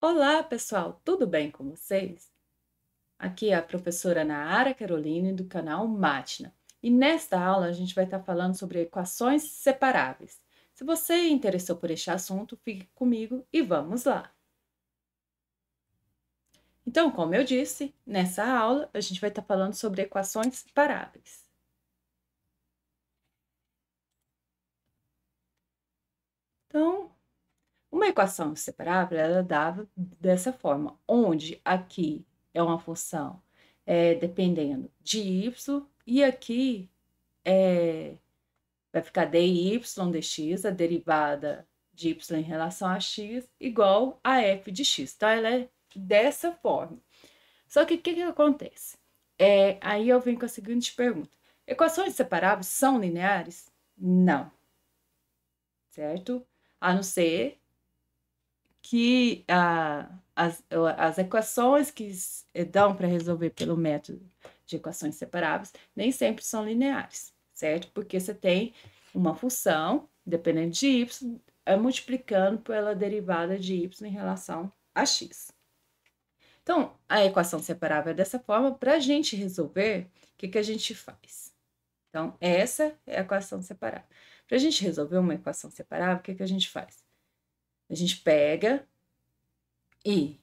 Olá, pessoal, tudo bem com vocês? Aqui é a professora Nahara Caroline do canal Mátina. E nesta aula a gente vai estar falando sobre equações separáveis. Se você interessou por este assunto, fique comigo e vamos lá. Então, como eu disse, nessa aula a gente vai estar falando sobre equações separáveis. Então, uma equação separável ela é dada dessa forma, onde aqui é uma função dependendo de y e aqui vai ficar dy dx, a derivada de y em relação a x, igual a f de x. Então, ela é dessa forma. Só que o que acontece? Aí eu venho com a seguinte pergunta. Equações separáveis são lineares? Não. Certo? A não ser que as equações que dão para resolver pelo método de equações separáveis nem sempre são lineares, certo? Porque você tem uma função, dependendo de y, multiplicando pela derivada de y em relação a x. Então, a equação separável é dessa forma. Para a gente resolver, o que a gente faz? Então, essa é a equação separável. Para a gente resolver uma equação separável, o que a gente faz? A gente pega e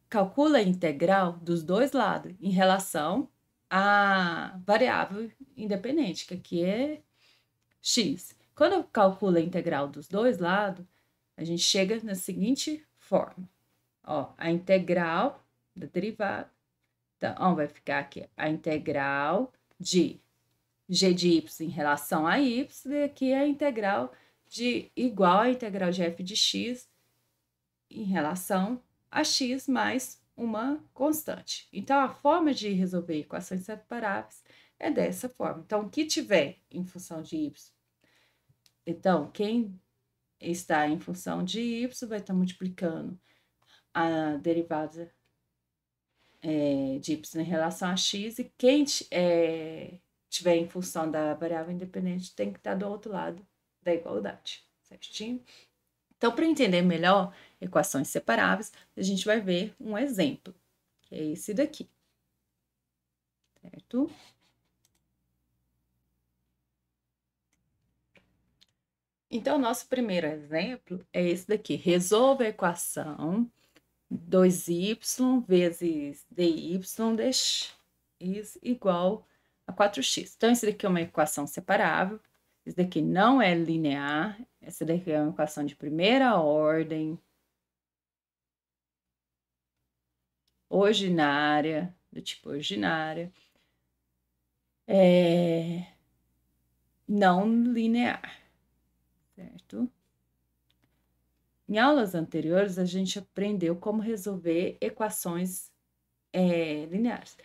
calcula a integral dos dois lados em relação à variável independente, que aqui é x. Quando eu calculo a integral dos dois lados, a gente chega na seguinte forma. Ó, a integral da derivada. Então, ó, vai ficar aqui a integral de g de y em relação a y, e aqui é a integral de igual à integral de f de x em relação a x mais uma constante. Então, a forma de resolver equações separáveis é dessa forma. Então, o que tiver em função de y, então, quem está em função de y vai estar multiplicando a derivada de y em relação a x, e quem tiver em função da variável independente tem que estar do outro lado da igualdade, certinho? Então, para entender melhor equações separáveis, a gente vai ver um exemplo, que é esse daqui, certo? Então, nosso primeiro exemplo é esse daqui. Resolva a equação 2y vezes dy dx igual a 4x. Então, esse daqui é uma equação separável. Esse daqui não é linear. Essa daqui é uma equação de primeira ordem, ordinária, do tipo ordinária, não linear, certo? Em aulas anteriores, a gente aprendeu como resolver equações lineares.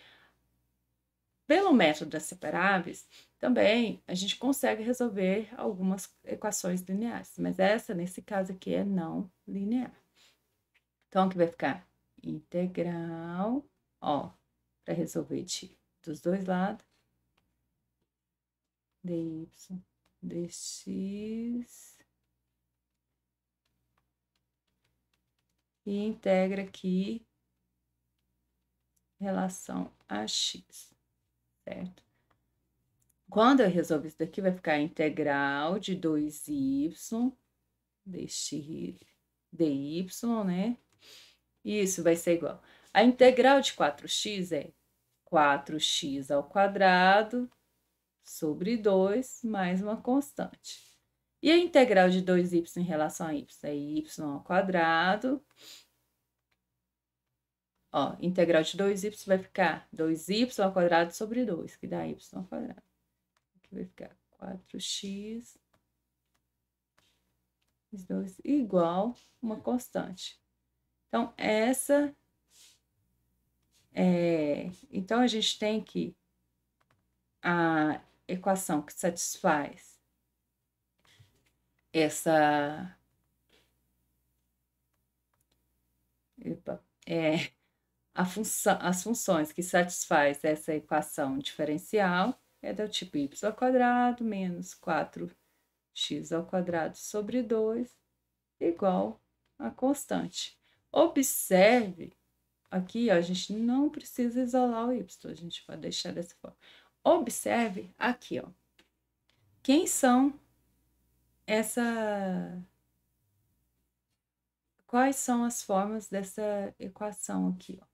Pelo método das separáveis, também a gente consegue resolver algumas equações lineares, mas essa, nesse caso aqui, é não linear. Então, aqui vai ficar integral, ó, para resolver dos dois lados, dy dx, e integra aqui em relação a x, certo? Quando eu resolver isso daqui, vai ficar a integral de 2y dx dy, né? Isso vai ser igual. A integral de 4x é 4x ao quadrado sobre 2 mais uma constante. E a integral de 2y em relação a y é y ao quadrado. Ó, integral de 2y vai ficar 2y ao quadrado sobre 2, que dá y ao quadrado. Aqui vai ficar 4x vezes 2 igual uma constante. Então, então, a gente tem que a equação que satisfaz essa as funções que satisfaz essa equação diferencial é do tipo y ao quadrado menos 4x ao quadrado sobre 2 igual a constante. Observe, aqui ó, a gente não precisa isolar o y, a gente vai deixar dessa forma. Observe aqui, ó. Quem são quais são as formas dessa equação aqui, ó?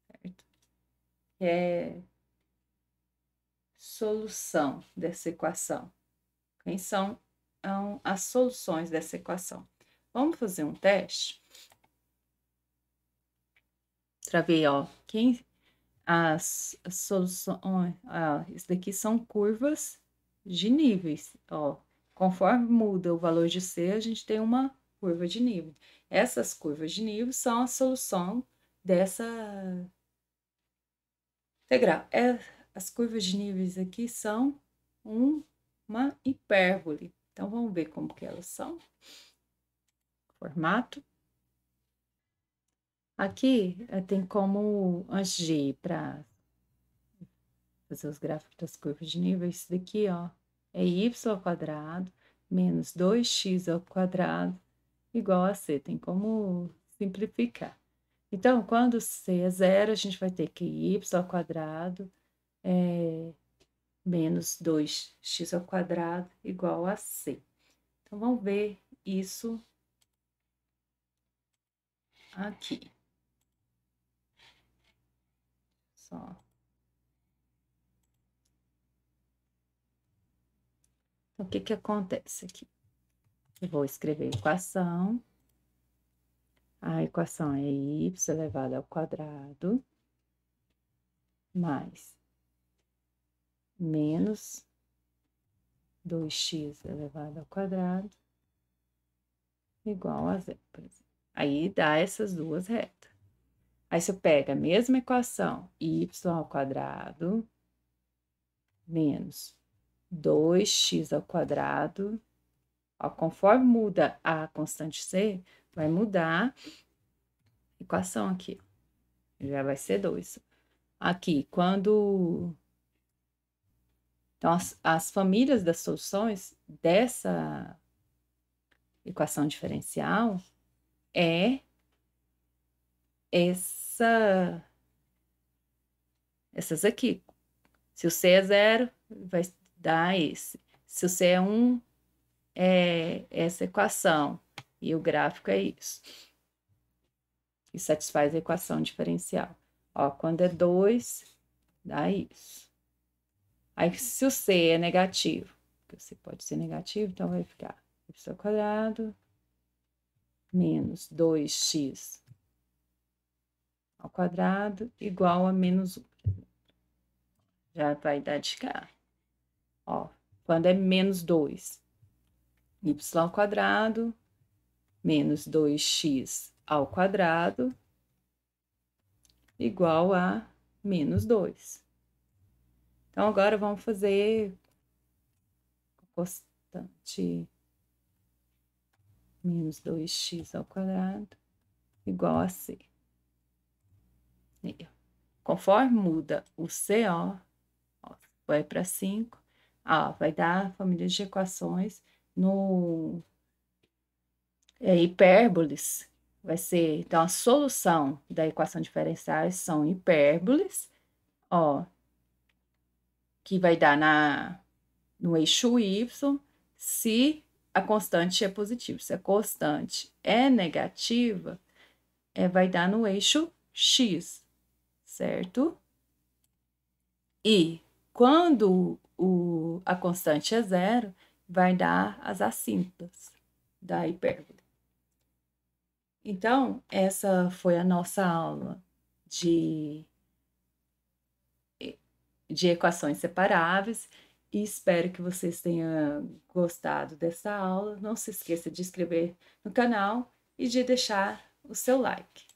Certo? Que é solução dessa equação. Quem são as soluções dessa equação? Vamos fazer um teste? Para ver, ó, as soluções, isso daqui são curvas de níveis, ó. Conforme muda o valor de C, a gente tem uma curva de nível. Essas curvas de nível são a solução dessa integral. As curvas de níveis aqui são uma hipérbole. Então, vamos ver como que elas são. Formato. Aqui tem como agir para fazer os gráficos das curvas de nível. Isso daqui, ó, é y ao quadrado menos 2x ao quadrado igual a c. Tem como simplificar. Então, quando c é zero, a gente vai ter que y ao quadrado menos 2x ao quadrado igual a c. Então, vamos ver isso aqui. Só. Então, o que que acontece aqui? Eu vou escrever a equação. A equação é y elevado ao quadrado mais menos 2x elevado ao quadrado igual a zero, por exemplo. Aí dá essas duas retas. Aí você pega a mesma equação, y ao quadrado menos 2x ao quadrado. Ó, conforme muda a constante c, vai mudar a equação aqui. Já vai ser 2. Aqui, quando... Então, as famílias das soluções dessa equação diferencial é essas aqui. Se o C é 0, vai dar esse. Se o C é 1, é essa equação. E o gráfico é isso. E satisfaz a equação diferencial. Ó, quando é 2, dá isso. Aí, se o C é negativo, porque o C pode ser negativo, então vai ficar y ao quadrado menos 2x ao quadrado igual a menos 1. Já vai dar de cá. Ó, quando é menos 2, y ao quadrado menos 2x ao quadrado igual a menos 2. Então, agora vamos fazer constante menos 2x ao quadrado igual a c. Conforme muda o CO, ó, vai para 5, vai dar a família de equações no hipérboles. Vai ser, então, a solução da equação diferencial são hipérboles, ó, que vai dar no eixo y, se a constante é positiva. Se a constante é negativa, vai dar no eixo x, certo? E quando a constante é zero, vai dar as assíntotas da hipérbole. Então, essa foi a nossa aula de equações separáveis e espero que vocês tenham gostado dessa aula. Não se esqueça de inscrever no canal e de deixar o seu like.